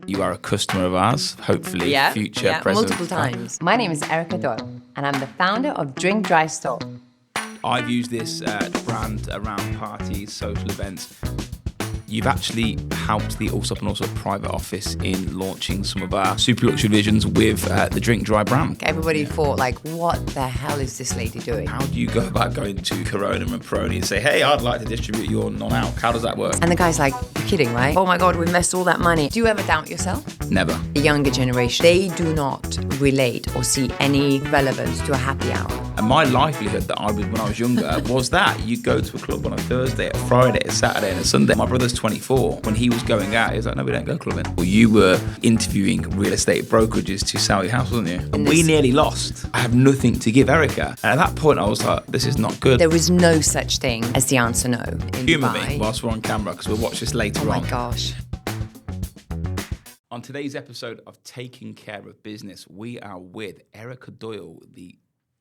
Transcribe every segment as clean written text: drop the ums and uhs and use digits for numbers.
You are a customer of ours, hopefully, future, present. Multiple times. My name is Erika Doyle, and I'm the founder of Drink Dry Store. I've used this brand around parties, social events. You've actually helped the Allsopp Allsopp private office in launching some of our super luxury visions with the Drink Dry brand. Everybody thought, like, what the hell is this lady doing? How do you go about going to Corona and Peroni and say, hey, I'd like to distribute your non-alc? How does that work? And the guy's like, you're kidding, right? Oh my God, we invested all that money. Do you ever doubt yourself? Never. The younger generation, they do not relate or see any relevance to a happy hour. And my livelihood that I was when I was younger was that you go to a club on a Thursday, a Friday, a Saturday, and a Sunday. My brother's 24. When he was going out, he was like, no, we don't go clubbing. Well, you were interviewing real estate brokerages to sell your house, wasn't you? And we nearly lost. I have nothing to give Erika. And at that point, I was like, this is not good. There is no such thing as the answer no in Humour Dubai. me whilst we're on camera, because we'll watch this later on. Oh my gosh. On today's episode of Taking Care of Business, we are with Erika Doyle,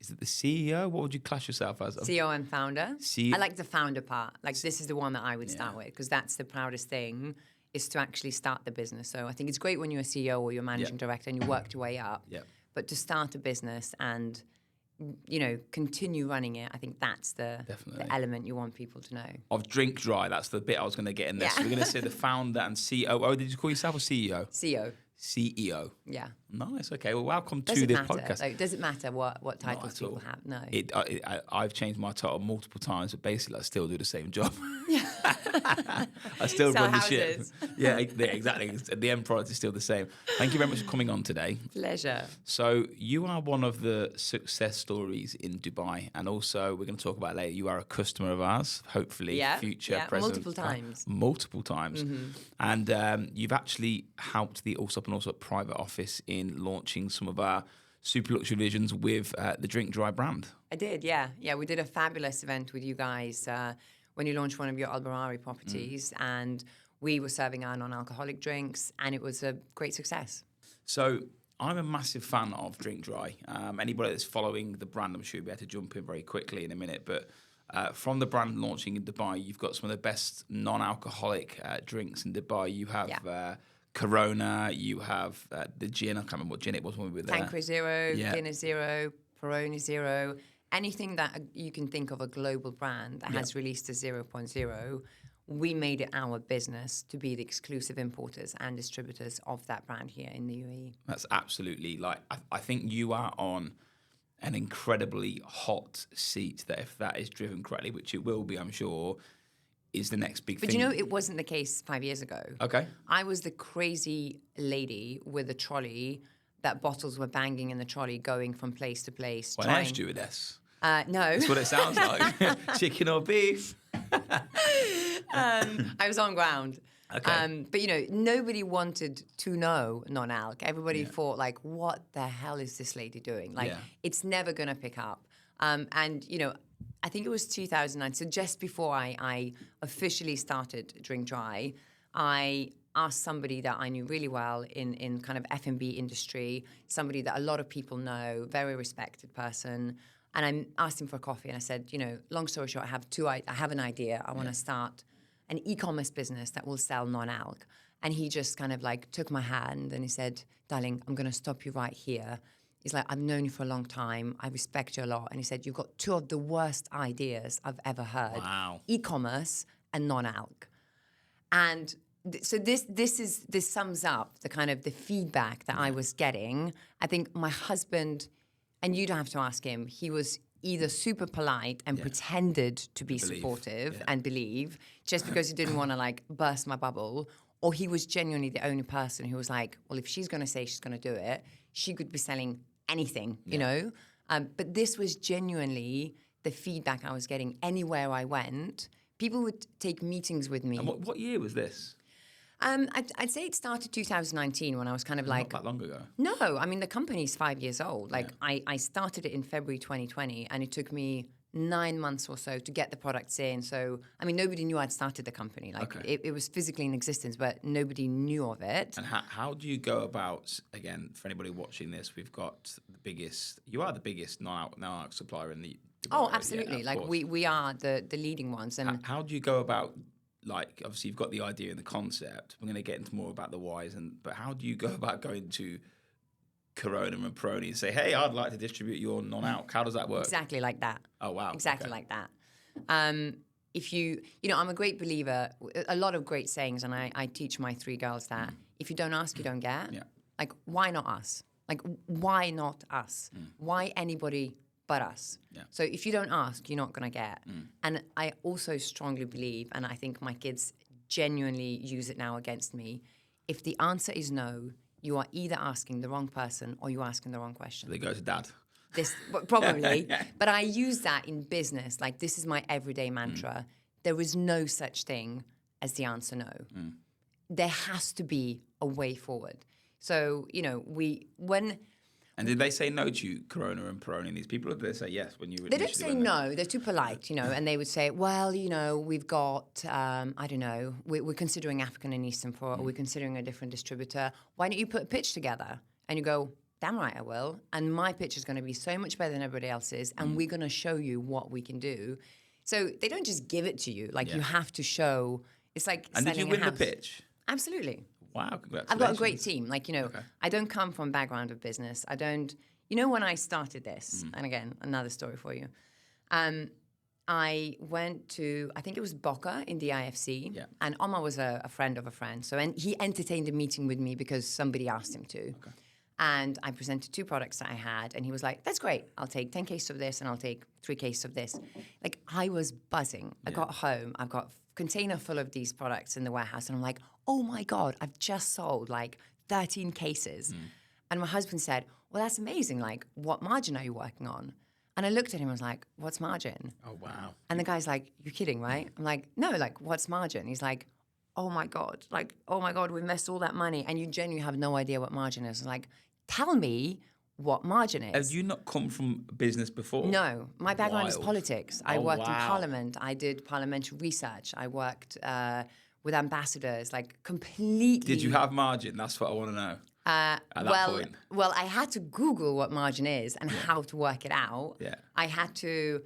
is it the CEO? What would you class yourself as? CEO and founder. I like the founder part. Like, this is the one that I would start with, because that's the proudest thing, is to actually start the business. So I think it's great when you're a CEO or you're managing director and you work your way up. But to start a business and, you know, continue running it, I think that's the element you want people to know. Of Drink Dry, that's the bit I was going to get in there. So we're going to say the founder and COO. Did you call yourself a CEO? CEO. CEO. Yeah. Nice. Okay. Well, welcome to this podcast. Like, does it matter what titles people have? No. I've changed my title multiple times, but basically I still do the same job. I still run the ship. Yeah, exactly. The end product is still the same. Thank you very much for coming on today. Pleasure. So you are one of the success stories in Dubai, and also we're going to talk about later. You are a customer of ours, hopefully, future, present, multiple times. Multiple times, and you've actually helped the Allsop Allsopp private office in launching some of our super luxury visions with the Drink Dry brand. I did, yeah. We did a fabulous event with you guys when you launched one of your Albarari properties, and we were serving our non-alcoholic drinks, and it was a great success. So I'm a massive fan of Drink Dry. Anybody that's following the brand, I'm sure you'll be able to jump in very quickly in a minute, but from the brand launching in Dubai, you've got some of the best non-alcoholic drinks in Dubai. You have Corona, you have the gin. I can't remember what gin it was when we were there. Tanqueray Zero, Guinness Zero, Peroni Zero. Anything that you can think of a global brand that has released a 0.0, we made it our business to be the exclusive importers and distributors of that brand here in the UAE. That's absolutely, I think you are on an incredibly hot seat that if that is driven correctly, which it will be, I'm sure, is the next big thing. But you know, it wasn't the case 5 years ago. Okay. I was the crazy lady with a trolley that bottles were banging in the trolley going from place to place. Well, air stewardess. No. That's what it sounds like. Chicken or beef. I was on ground. Okay. But, you know, nobody wanted to know non-alc. Everybody thought, like, what the hell is this lady doing? Like, it's never going to pick up. And, you know, I think it was 2009. So just before I officially started Drink Dry, I asked somebody that I knew really well in kind of F&B industry, somebody that a lot of people know, very respected person. And I asked him for a coffee, and I said, you know, long story short, I have an idea. I want to start an e-commerce business that will sell non-alc. And he just kind of like took my hand and he said, darling, I'm going to stop you right here. He's like, I've known you for a long time. I respect you a lot. And he said, you've got two of the worst ideas I've ever heard. Wow. E-commerce and non-alc. And so this sums up the kind of the feedback that I was getting. I think my husband, and you don't have to ask him, he was either super polite and pretended to be supportive and believe just because he didn't want to like burst my bubble, or he was genuinely the only person who was like, well, if she's going to say she's going to do it, she could be selling anything, you know? But this was genuinely the feedback I was getting anywhere I went. People would take meetings with me. And what year was this? I'd say it started 2019 when I was kind of like... Not that long ago. No, I mean, the company's 5 years old. Like, I started it in February 2020, and it took me 9 months or so to get the products in. So, I mean, nobody knew I'd started the company. Like, it was physically in existence, but nobody knew of it. And how do you go about, again, for anybody watching this, we've got the biggest... You are the biggest non-alc supplier in the... Oh, absolutely. Like, we are the leading ones. And how do you go about like, obviously you've got the idea and the concept. We're going to get into more about the whys, but how do you go about going to Corona and Peroni and say, hey, I'd like to distribute your non-alc? How does that work? Exactly like that. Oh, wow. Exactly like that. If you know, I'm a great believer, a lot of great sayings, and I teach my 3 girls that if you don't ask, you don't get. Yeah. Like, why not us? Like, why not us? Why anybody but us? Yeah. So if you don't ask, you're not going to get. And I also strongly believe, and I think my kids genuinely use it now against me, if the answer is no, you are either asking the wrong person or you're asking the wrong question. They go to dad. Probably. But I use that in business. Like, this is my everyday mantra. There is no such thing as the answer no. There has to be a way forward. So, you know, And did they say no to you, Corona and Peroni, these people, or did they say yes when you were They don't say no. They're too polite, you know, and they would say, well, you know, we've got, I don't know, we're considering African and Eastern or we're considering a different distributor. Why don't you put a pitch together? And you go, damn right I will. And my pitch is going to be so much better than everybody else's, and we're going to show you what we can do. So they don't just give it to you. Like, you have to show. It's like And did you win the pitch? Absolutely. Wow, congratulations. I've got a great team. Like, you know, I don't come from a background of business. I don't, you know, when I started this, and again, another story for you. I went to, I think it was Boca in the IFC, and Omar was a friend of a friend. So, and he entertained a meeting with me because somebody asked him to. Okay. And I presented 2 products that I had, and he was like, that's great. I'll take 10 cases of this, and I'll take 3 cases of this. Like, I was buzzing. I got home. I've got a container full of these products in the warehouse, and I'm like, oh my God, I've just sold like 13 cases. And my husband said, well, that's amazing. Like, what margin are you working on? And I looked at him and was like, what's margin? Oh, wow. And the guy's like, you're kidding, right? I'm like, no, like, what's margin? He's like, oh my God, we invested all that money and you genuinely have no idea what margin is. I'm like, tell me what margin is. Have you not come from business before? No, my background is politics. I worked in wow. Parliament. I did parliamentary research. I worked with ambassadors, like completely. Did you have margin? That's what I want to know. At that point. Well, I had to Google what margin is and how to work it out. Yeah. I had to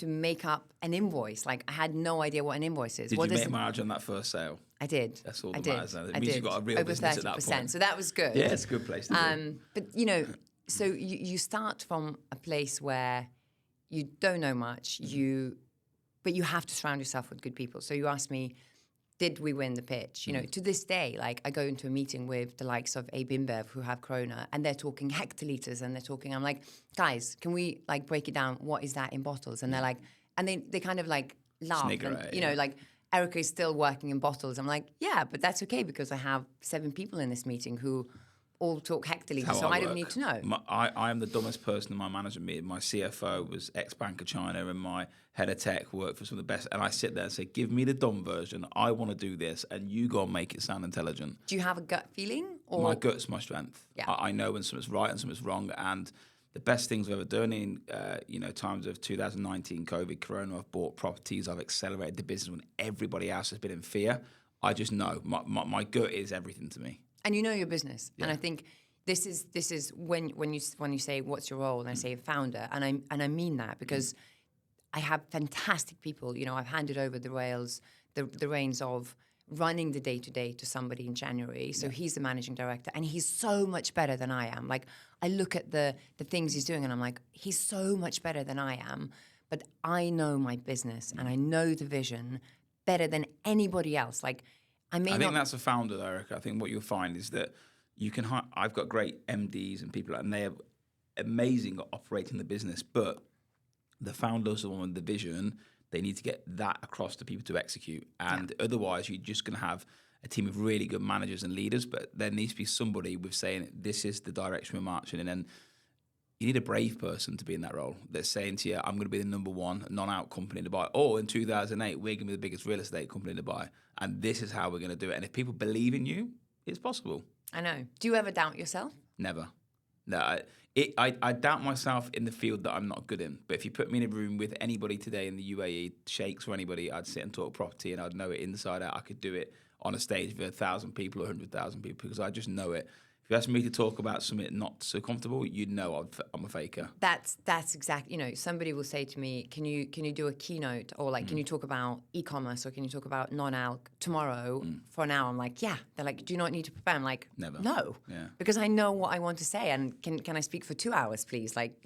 make up an invoice. Like, I had no idea what an invoice is. Did you make margin on that first sale? I did. That's all that matters. It means you've got a real over business 30%, at that point. So that was good. Yeah, it's a good place to be. But, you know, so you start from a place where you don't know much, but you have to surround yourself with good people. So you asked me, did we win the pitch? You know, to this day, like, I go into a meeting with the likes of AB InBev who have Corona, and they're talking hectoliters, and I'm like, guys, can we like break it down? What is that in bottles? And they're like, and they kind of like laugh, Snigger, and, you know, like, Erika is still working in bottles. I'm like, yeah, but that's okay because I have 7 people in this meeting who all talk hectoliters, so I don't need to know. I am the dumbest person in my management meeting. My CFO was ex-Bank of China, and my head of tech worked for some of the best. And I sit there and say, give me the dumb version. I want to do this, and you go and make it sound intelligent. Do you have a gut feeling? Or? My gut's my strength. Yeah. I know when something's right and something's wrong. And the best things I've ever done in times of 2019, COVID, Corona, I've bought properties, I've accelerated the business when everybody else has been in fear. I just know. My gut is everything to me. And you know your business, and I think this is when you say what's your role, and I say founder, and I mean that because I have fantastic people. You know, I've handed over the reins of running the day-to-day to somebody in January. So he's the managing director, and he's so much better than I am. Like, I look at the things he's doing, and I'm like, he's so much better than I am. But I know my business, and I know the vision better than anybody else. Like, I think that's a founder, Erica. I think what you'll find is that you can. I've got great MDs and people, and they're amazing at operating the business. But the founders are the one with the vision. They need to get that across to people to execute, and otherwise, you're just going to have a team of really good managers and leaders. But there needs to be somebody with saying, "This is the direction we're marching in," and you need a brave person to be in that role that's saying to you, I'm going to be the number 1 non-out company in Dubai. Or in 2008, we're going to be the biggest real estate company in Dubai. And this is how we're going to do it. And if people believe in you, it's possible. I know. Do you ever doubt yourself? Never. No, I doubt myself in the field that I'm not good in. But if you put me in a room with anybody today in the UAE, sheikhs or anybody, I'd sit and talk property and I'd know it inside out. I could do it on a stage with 1,000 people or 100,000 people because I just know it. If you ask me to talk about something not so comfortable, you'd know I'm a faker. That's exactly, somebody will say to me, can you do a keynote, or like, can you talk about e-commerce, or can you talk about non-alc tomorrow for an hour? I'm like, yeah. They're like, do you not need to prepare? I'm like, Never. No. Yeah. Because I know what I want to say, and can I speak for 2 hours, please? Like,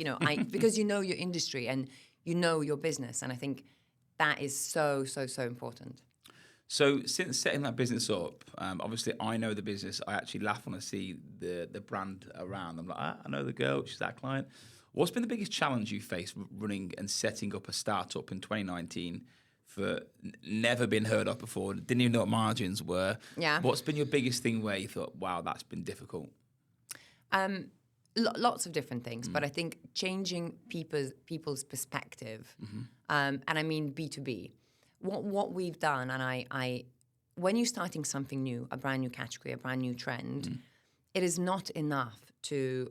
because you know your industry and you know your business, and I think that is so important. So since setting that business up, obviously I know the business. I actually laugh when I see the brand around. I'm like, I know the girl, she's that client. What's been the biggest challenge you faced running and setting up a startup in 2019 for never been heard of before, didn't even know what margins were? Yeah. What's been your biggest thing where you thought, wow, that's been difficult? Lots of different things, but I think changing people's perspective, and I mean B2B. What we've done, and I when you're starting something new, a brand new category, a brand new trend, it's not enough to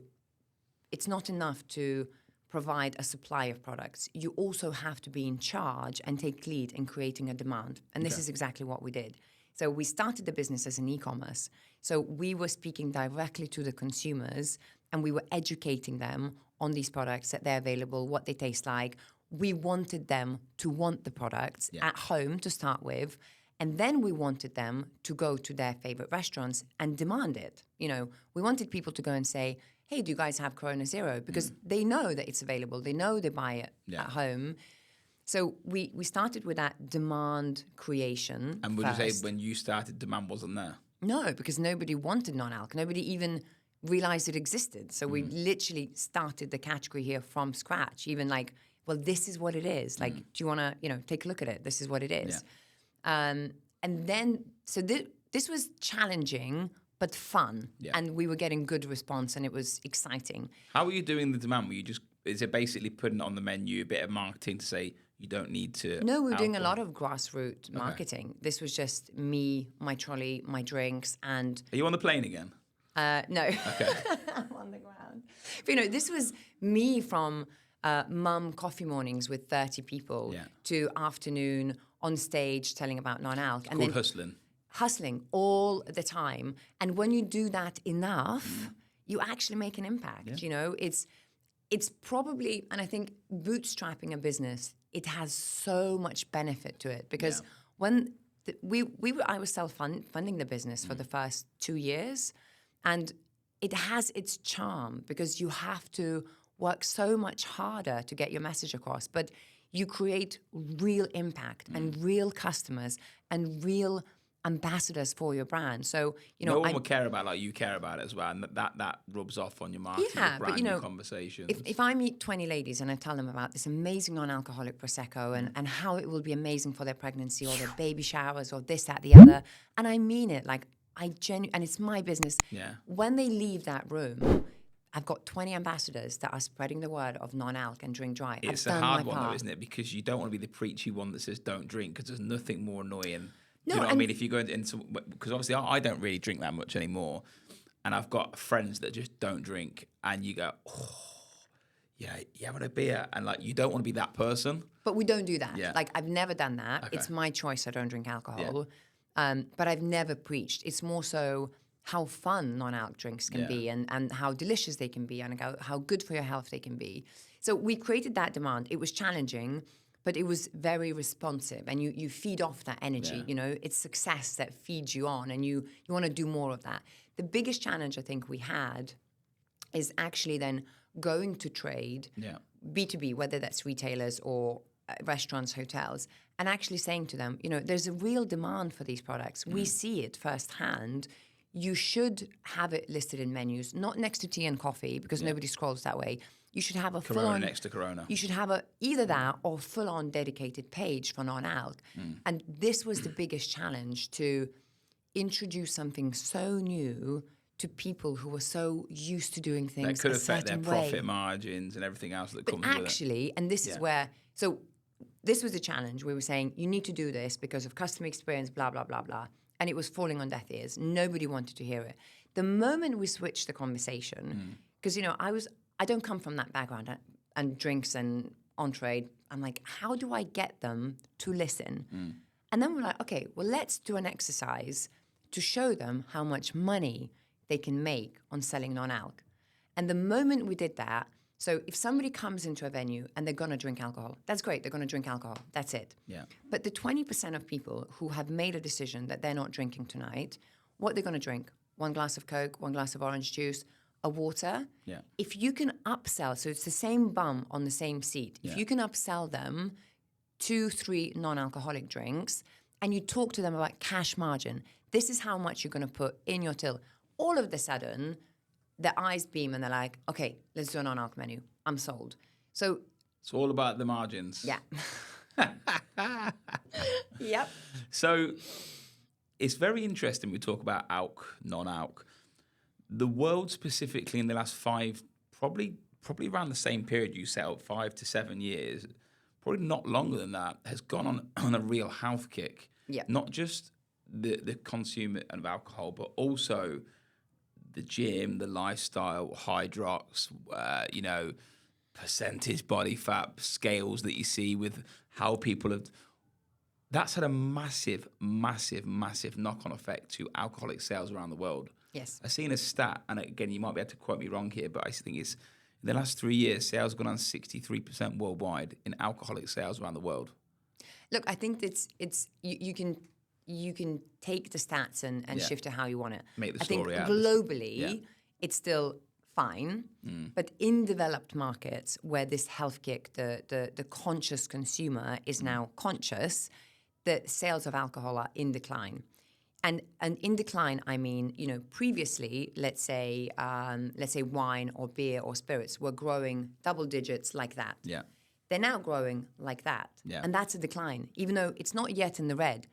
provide a supply of products. You also have to be in charge and take lead in creating a demand. And this is exactly what we did. So we started the business as an e-commerce. So we were speaking directly to the consumers, and we were educating them on these products, that they're available, what they taste like. We wanted them to want the products at home to start with, and then we wanted them to go to their favorite restaurants and demand it. We wanted people to go and say, hey, do you guys have Corona Zero? Because they know that it's available. They know they buy it at home. So we started with that demand creation. And would you say when you started, demand wasn't there? No, because nobody wanted non-alc. Nobody even realized it existed. So we literally started the category here from scratch, even like, well, this is what it is. Like, do you want to, take a look at it? This is what it is. Yeah. And then, so this was challenging, but fun. Yeah. And we were getting good response, and it was exciting. How were you doing the demand? Is it basically putting it on the menu, a bit of marketing to say you don't need to? No, we were doing a lot of grassroots marketing. This was just me, my trolley, my drinks, and... Are you on the plane again? No. Okay. I'm on the ground. But, this was me from... mum coffee mornings with 30 people to afternoon on stage telling about non-alc. And then hustling all the time. And when you do that enough, you actually make an impact. Yeah. It's probably, and I think bootstrapping a business, it has so much benefit to it, because when I was self-funding the business for the first 2 years, and it has its charm because you have to work so much harder to get your message across, but you create real impact and real customers and real ambassadors for your brand. So, no one will care about like you care about it as well, and that rubs off on your marketing, your brand, your conversations. If I meet 20 ladies and I tell them about this amazing non-alcoholic Prosecco and how it will be amazing for their pregnancy or their baby showers or this, that, the other, and I mean it, like and it's my business. Yeah. When they leave that room, I've got 20 ambassadors that are spreading the word of non-alc and drink dry. It's a hard one, though, isn't it? Because you don't want to be the preachy one that says don't drink, because there's nothing more annoying. No, you know what I mean? If you go into, because obviously I don't really drink that much anymore, and I've got friends that just don't drink, and you go, oh, yeah, you having a beer, and like you don't want to be that person. But we don't do that. Yeah. Like I've never done that. Okay. It's my choice. I don't drink alcohol, but I've never preached. It's more so how fun non-alc drinks can be, and how delicious they can be, and how good for your health they can be. So we created that demand. It was challenging, but it was very responsive, and you feed off that energy. It's success that feeds you on, and you want to do more of that. The biggest challenge I think we had is actually then going to trade, B2B, whether that's retailers or restaurants, hotels, and actually saying to them, there's a real demand for these products. We see it firsthand. You should have it listed in menus, not next to tea and coffee, because nobody scrolls that way. You should have a full-on... next to Corona. You should have either that or full-on dedicated page for non-alc. And this was the biggest challenge, to introduce something so new to people who were so used to doing things that could a affect their certain profit way. Margins and everything else that but comes with it. Actually, and this is where... So this was the challenge. We were saying, you need to do this because of customer experience, blah, blah, blah, blah. And it was falling on deaf ears. Nobody wanted to hear it. The moment we switched the conversation, because, I don't come from that background and drinks and entree. I'm like, how do I get them to listen? And then we're like, okay, well, let's do an exercise to show them how much money they can make on selling non-alc. And the moment we did that, so if somebody comes into a venue and they're going to drink alcohol, that's great. They're going to drink alcohol. That's it. Yeah. But the 20% of people who have made a decision that they're not drinking tonight, what they're going to drink? One glass of Coke, one glass of orange juice, a water. Yeah. If you can upsell, so it's the same bum on the same seat. If you can upsell them 2-3 non-alcoholic drinks and you talk to them about cash margin, this is how much you're going to put in your till. All of a sudden, their eyes beam and they're like, okay, let's do a non-alc menu. I'm sold. So it's all about the margins. yeah. Yep. So it's very interesting we talk about alc, non-alc. The world specifically in the last probably around the same period you set up, 5 to 7 years, probably not longer than that, has gone on a real health kick. Yeah. Not just the consumer of alcohol, but also the gym, the lifestyle, hydrox, percentage body fat scales that you see with how people have. That's had a massive, massive, massive knock-on effect to alcoholic sales around the world. Yes. I've seen a stat, and again, you might be able to quote me wrong here, but I think it's in the last 3 years, sales have gone on 63% worldwide in alcoholic sales around the world. Look, I think it's you can take the stats and shift it how you want it. Make the I think story out. globally, it's still fine, but in developed markets where this health kick, the conscious consumer is now conscious, the sales of alcohol are in decline. And in decline, I mean, previously, let's say wine or beer or spirits were growing double digits like that. Yeah. They're now growing like that. Yeah. And that's a decline. Even though it's not yet in the red,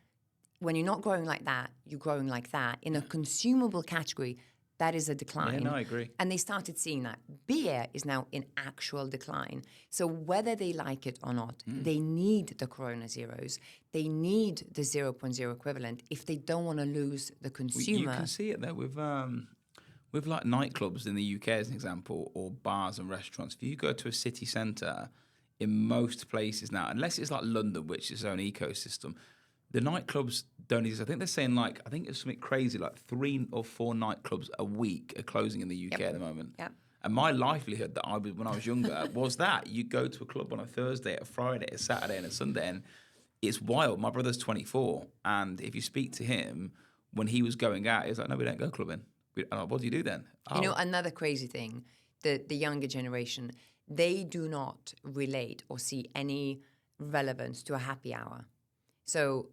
when you're not growing like that, you're growing like that. In a consumable category, that is a decline. Yeah, no, I agree. And they started seeing that. Beer is now in actual decline. So whether they like it or not, they need the Corona Zeros. They need the 0.0 equivalent if they don't want to lose the consumer. You can see it there with like nightclubs in the UK as an example, or bars and restaurants. If you go to a city centre, in most places now, unless it's like London, which is its own ecosystem, the nightclubs don't exist. I think they're saying I think it's something crazy, like 3 or 4 nightclubs a week are closing in the UK at the moment. Yep. And my livelihood when I was younger was that you go to a club on a Thursday, a Friday, a Saturday, and a Sunday, and it's wild. My brother's 24, and if you speak to him, when he was going out, he was like, "No, we don't go clubbing." I'm like, "What do you do then?" Another crazy thing, the younger generation, they do not relate or see any relevance to a happy hour. So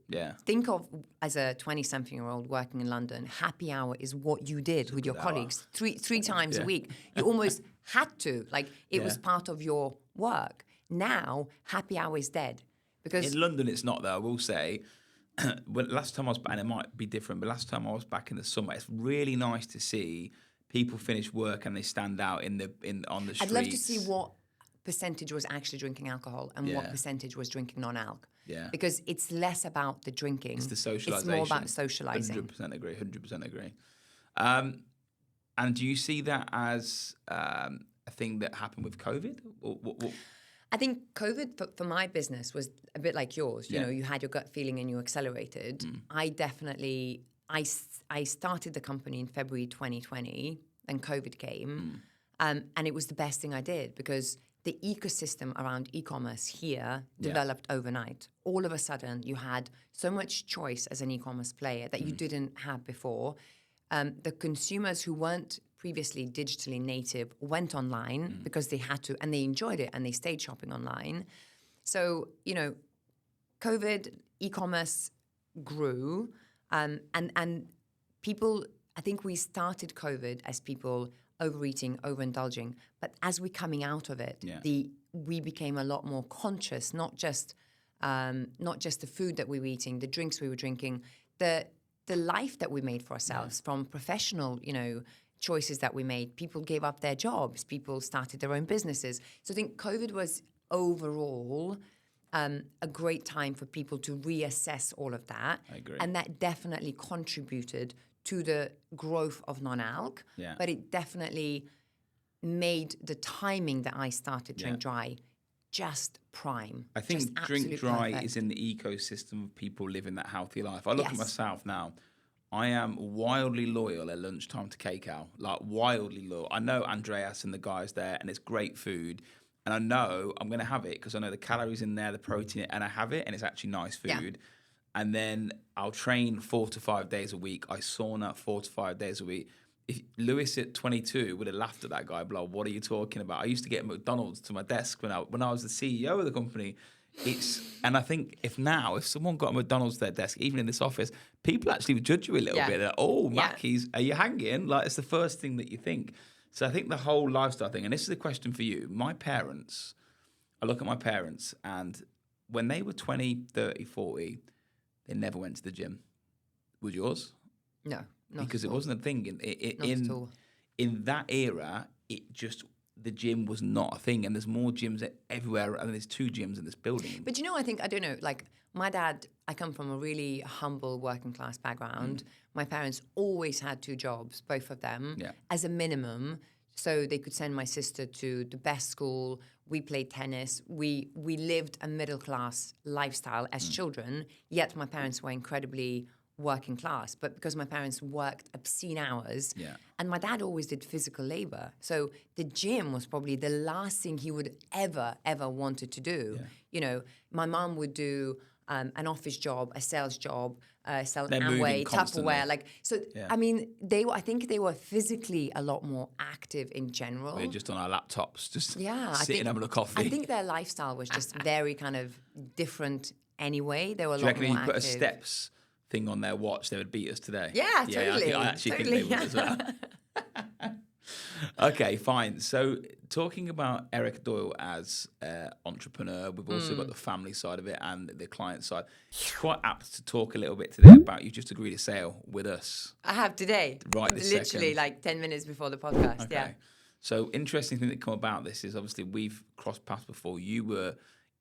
think of, as a 20-something-year-old working in London, happy hour is what you did with your colleagues three times a week. You almost had to. It was part of your work. Now, happy hour is dead. Because in London, it's not, though, I will say. Last time I was back, and it might be different, but last time I was back in the summer, it's really nice to see people finish work and they stand out on the streets. I'd love to see what percentage was actually drinking alcohol and what percentage was drinking non-alc. Yeah. Because it's less about the drinking. It's the socialisation. It's more about socializing. 100% agree. 100% agree. And do you see that as a thing that happened with COVID? Or I think COVID for my business was a bit like yours. You had your gut feeling and you accelerated. I definitely, I started the company in February 2020, then COVID came. And it was the best thing I did because the ecosystem around e-commerce here developed overnight. All of a sudden, you had so much choice as an e-commerce player that you didn't have before. The consumers who weren't previously digitally native went online because they had to, and they enjoyed it, and they stayed shopping online. So, COVID, e-commerce grew, and people, I think we started COVID as people overeating, overindulging. But as we're coming out of it, we became a lot more conscious, not just the food that we were eating, the drinks we were drinking, the life that we made for ourselves from professional, choices that we made. People gave up their jobs. People started their own businesses. So I think COVID was overall a great time for people to reassess all of that. I agree. And that definitely contributed to the growth of non-alc, but it definitely made the timing that I started Drink Dry just prime. I think Drink Dry is in the ecosystem of people living that healthy life. I look at myself now. I am wildly loyal at lunchtime to K-Cow, like wildly loyal. I know Andreas and the guys there, and it's great food. And I know I'm going to have it because I know the calories in there, the protein, and I have it, and it's actually nice food. Yeah. And then I'll train 4 to 5 days a week. I sauna 4 to 5 days a week. If Lewis at 22 would have laughed at that guy, blah, what are you talking about? I used to get McDonald's to my desk when I was the CEO of the company. And I think if someone got a McDonald's to their desk, even in this office, people actually would judge you a little bit. Like, oh, Mackey's, are you hanging? Like, it's the first thing that you think. So I think the whole lifestyle thing, and this is a question for you. I look at my parents, and when they were 20, 30, 40, they never went to the gym. Was yours? No, not because at it all. wasn't a thing Not at all. In that era. The gym was not a thing, and there's more gyms everywhere, and there's 2 gyms in this building. But I don't know, like my dad, I come from a really humble working class background. My parents always had 2 jobs, both of them, as a minimum, so they could send my sister to the best school. We played tennis. We lived a middle class lifestyle as children, yet my parents were incredibly working class, but because my parents worked obscene hours, and my dad always did physical labor, so the gym was probably the last thing he would ever wanted to do. My mom would do an office job, a sales job, sell Amway, Tupperware, I mean, I think they were physically a lot more active in general. We're just on our laptops, just sitting having a coffee. I think their lifestyle was just very kind of different anyway. They were a lot more active. Do you reckon you put a steps thing on their watch, they would beat us today? Yeah, totally. I actually think they would as well. Okay, fine. So talking about Erika Doyle as an entrepreneur, we've also got the family side of it and the client side. It's quite apt to talk a little bit today about you just agreed a sale with us. I have today. Right this literally second. like 10 minutes before the podcast. Okay. Yeah. So interesting thing that come about this is obviously we've crossed paths before. You were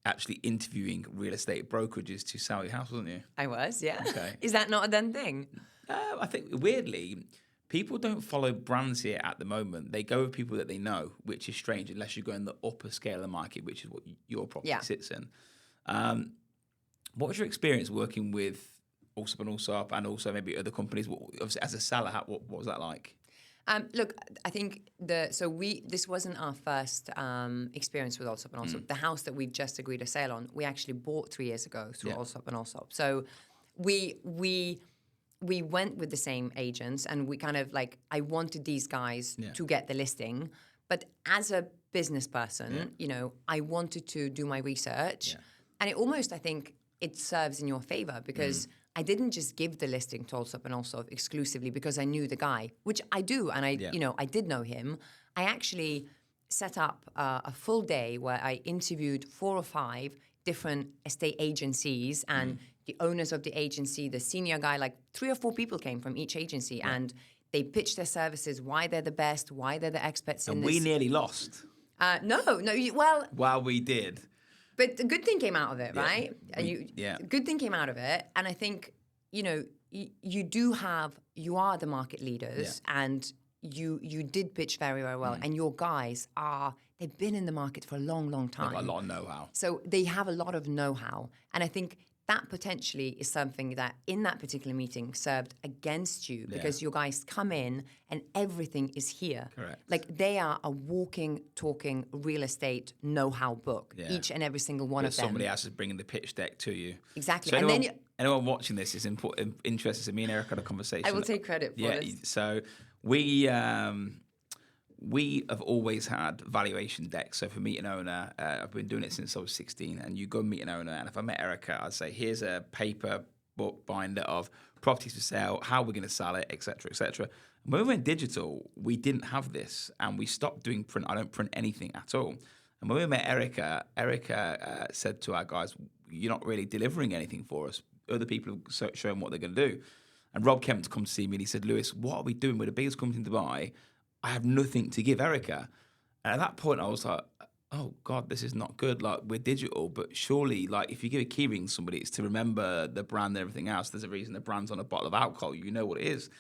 actually interviewing real estate brokerages to sell your house, wasn't you? I was, yeah. Okay. Is that not a done thing? I think weirdly, people don't follow brands here at the moment. They go with people that they know, which is strange unless you go in the upper scale of the market, which is what your property sits in. What was your experience working with Allsopp and Allsopp and also maybe other companies? Obviously, as a seller, what was that like? Look, I think this wasn't our first experience with Allsop and Allsop. The house that we've just agreed a sale on, we actually bought 3 years ago through Allsop and Allsop. So we went with the same agents, and we kind of I wanted these guys to get the listing, but as a business person, I wanted to do my research, and it almost, I think, it serves in your favor because I didn't just give the listing to Allsop and Allsop exclusively because I knew the guy, which I do, and I did know him. I actually set up a full day where I interviewed 4 or 5 different estate agencies and the owners of the agency, the senior guy, 3 or 4 people came from each agency, and they pitched their services, why they're the best, why they're the experts in this. And we nearly lost. Well, we did. But the good thing came out of it, right? Good thing came out of it. And I think, you are the market leaders, and you did pitch very, very well. And your guys they've been in the market for a long, long time. They've got a lot of know-how. So they have a lot of know-how. And I think that potentially is something that in that particular meeting served against you because your guys come in and everything is here. Correct. They are a walking, talking real estate know-how book, each and every single one of them. Somebody else is bringing the pitch deck to you. Exactly. So anyone watching this is interested. So me and Erika had a conversation. I will take credit for this. So we have always had valuation decks. So for meet an owner, I've been doing it since I was 16. And you go and meet an owner, and if I met Erika, I'd say, here's a paper book binder of properties for sale, how we're going to sell it, etc., etc. When we went digital, we didn't have this, and we stopped doing print. I don't print anything at all. And when we met Erika, said to our guys, you're not really delivering anything for us. Other people have shown what they're going to do. And Rob Kemp's come to see me, and he said, Lewis, what are we doing? We're the biggest company in Dubai. I have nothing to give Erika. And at that point, I was like, oh, God, this is not good. We're digital, but surely, if you give a key ring to somebody, it's to remember the brand and everything else. There's a reason the brand's on a bottle of alcohol. You know what it is.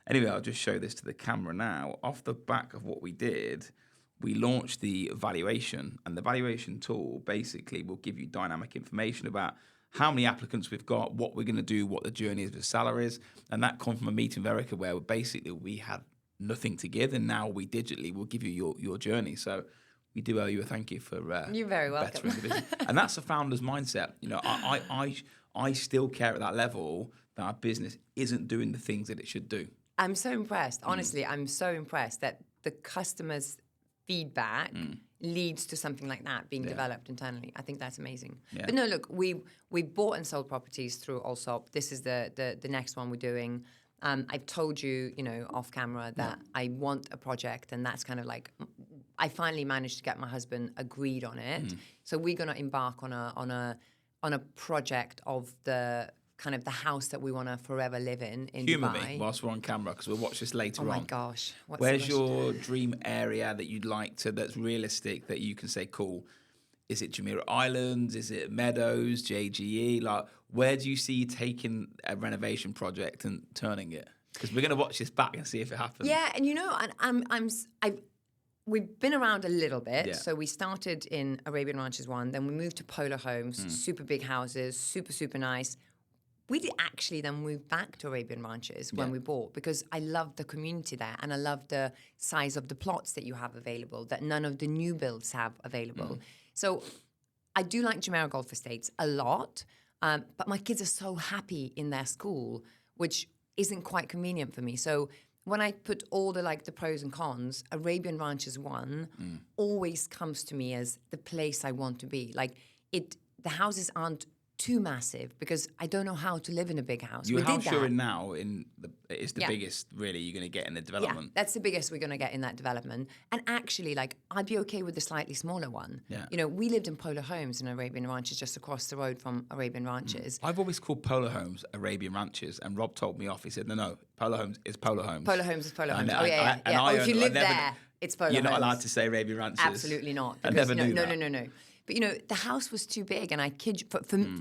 Anyway, I'll just show this to the camera now. Off the back of what we did, we launched the valuation. And the valuation tool basically will give you dynamic information about how many applicants we've got, what we're going to do, what the journey is with salaries. And that come from a meeting with Erika where basically we had nothing to give, and now we digitally will give you your journey. So we do owe you a thank you for You're very welcome. bettering the business. And that's a founder's mindset. You know, I still care at that level that our business isn't doing the things that it should do. I'm so impressed. Honestly, I'm so impressed that the customer's feedback leads to something like that being developed internally. I think that's amazing. Yeah. But no, look, we bought and sold properties through Allsop. This is the next one we're doing. I've told you, off camera that I want a project, and that's kind of like I finally managed to get my husband agreed on it. So we're going to embark on a project of the kind of the house that we want to forever live in Humour Dubai. me whilst we're on camera, because we'll watch this later on. Oh my gosh. Where's your dream area that you'd like to, that's realistic, that you can say, cool? Is it Jumeirah Islands? Is it Meadows, JGE? Like, where do you see you taking a renovation project and turning it? Because we're going to watch this back and see if it happens. Yeah, and we've been around a little bit. Yeah. So we started in Arabian Ranches 1, then we moved to Polo Homes, super big houses, super, super nice. We did actually then move back to Arabian Ranches when we bought, because I love the community there, and I love the size of the plots that you have available that none of the new builds have available. So I do like Jumeirah Golf Estates a lot, but my kids are so happy in their school, which isn't quite convenient for me. So when I put all the pros and cons, Arabian Ranches 1 always comes to me as the place I want to be. The houses aren't too massive, because I don't know how to live in a big house. Your house you're in now is the biggest really you're going to get in the development. Yeah, that's the biggest we're going to get in that development. And actually, I'd be okay with the slightly smaller one. Yeah. We lived in Polo Homes in Arabian Ranches, just across the road from Arabian Ranches. I've always called Polo Homes Arabian Ranches, and Rob told me off. He said, no, Polo Homes is Polo Homes. Polo Homes is Polo Homes. If you live there, it's Polo Homes. You're not allowed to say Arabian Ranches. Absolutely not. I never knew that. No. But, the house was too big, and I kid you,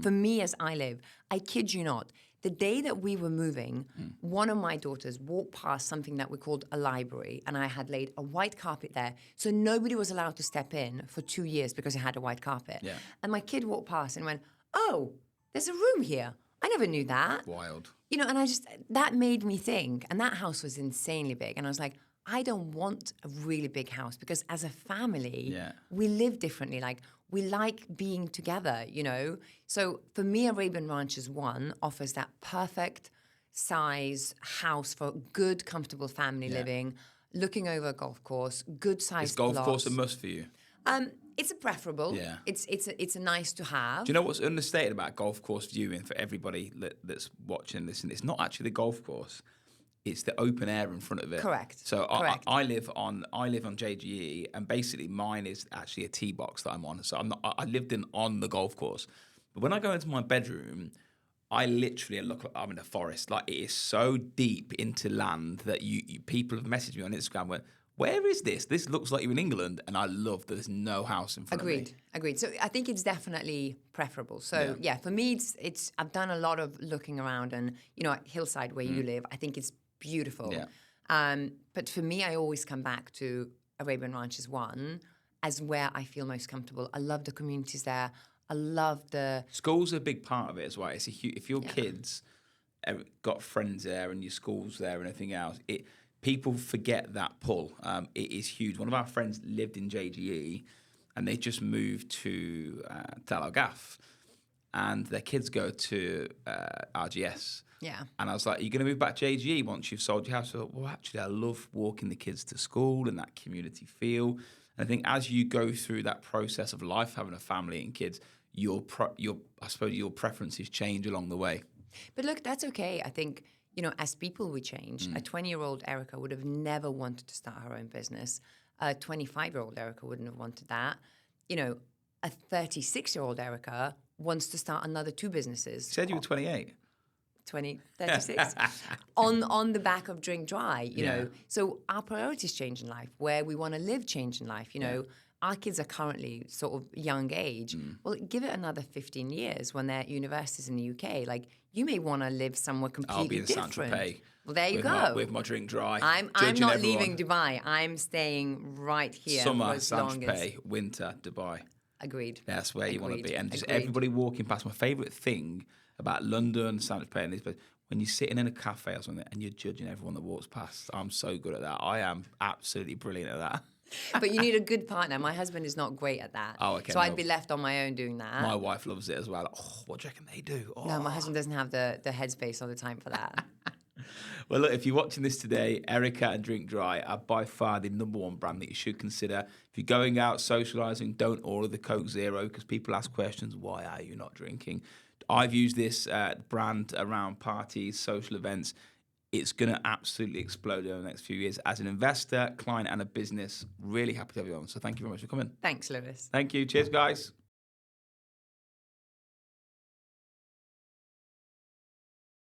for me as I live, I kid you not, the day that we were moving, one of my daughters walked past something that we called a library, and I had laid a white carpet there, so nobody was allowed to step in for 2 years because it had a white carpet. Yeah. And my kid walked past and went, oh, there's a room here. I never knew that. Wild. And that made me think, and that house was insanely big, and I was like, I don't want a really big house, because as a family, we live differently. We like being together, So for me, Arabian Ranches 1 offers that perfect size house for good, comfortable family living, looking over a golf course, good size. Is golf course a must for you? It's a preferable. Yeah. It's a nice to have. Do you know what's understated about golf course viewing for everybody that's watching this? And it's not actually the golf course. It's the open air in front of it. Correct. So I live on JGE, and basically mine is actually a tee box that I'm on. So I lived on the golf course. But when I go into my bedroom, I literally look like I'm in a forest. It is so deep into land that you people have messaged me on Instagram went, where is this? This looks like you're in England, and I love that there's no house in front of me. Agreed. So I think it's definitely preferable. So for me, it's I've done a lot of looking around, and at Hillside where you live, I think it's beautiful. Yeah. But for me, I always come back to Arabian Ranches 1 as where I feel most comfortable. I love the communities there. I love the... School's a big part of it as well. It's if your kids have got friends there and your school's there and everything else, people forget that pull. It is huge. One of our friends lived in JGE, and they just moved to Tal Al Gaf, and their kids go to RGS. Yeah. And I was like, are you going to move back to JGE once you've sold your house? So, well, actually, I love walking the kids to school and that community feel. And I think as you go through that process of life, having a family and kids, I suppose your preferences change along the way. But look, that's okay. I think, as people, we change. A 20-year-old Erika would have never wanted to start her own business. A 25-year-old Erika wouldn't have wanted that. A 36-year-old Erika wants to start another 2 businesses. You said you were 28. 36 on the back of Drink Dry, you know. So our priorities change in life, where we want to live change in life, you know. Our kids are currently sort of young age. Well, give it another 15 years when they're at universities in the UK. You may want to live somewhere completely different. I'll be in Saint-Tropez. Well, there you go. With my Drink Dry. I'm not leaving Dubai. I'm staying right here. Summer, Saint-Tropez. Winter, Dubai. Agreed. That's where you want to be. And just Agreed. everybody walking past. My favourite thing about London, sandwich paying these places, when you're sitting in a cafe or something and you're judging everyone that walks past. I'm so good at that. I am absolutely brilliant at that. But you need a good partner. My husband is not great at that. Oh, okay. So I'd be left on my own doing that. My wife loves it as well. Oh, what do you reckon they do? Oh. No, my husband doesn't have the headspace or the time for that. Well, look, if you're watching this today, Erika and Drink Dry are by far the #1 brand that you should consider. If you're going out socialising, don't order the Coke Zero because people ask questions, why are you not drinking? I've used this brand around parties, social events. It's going to absolutely explode over the next few years. As an investor, client and a business, really happy to have you on. So thank you very much for coming. Thanks, Lewis. Thank you. Cheers, guys.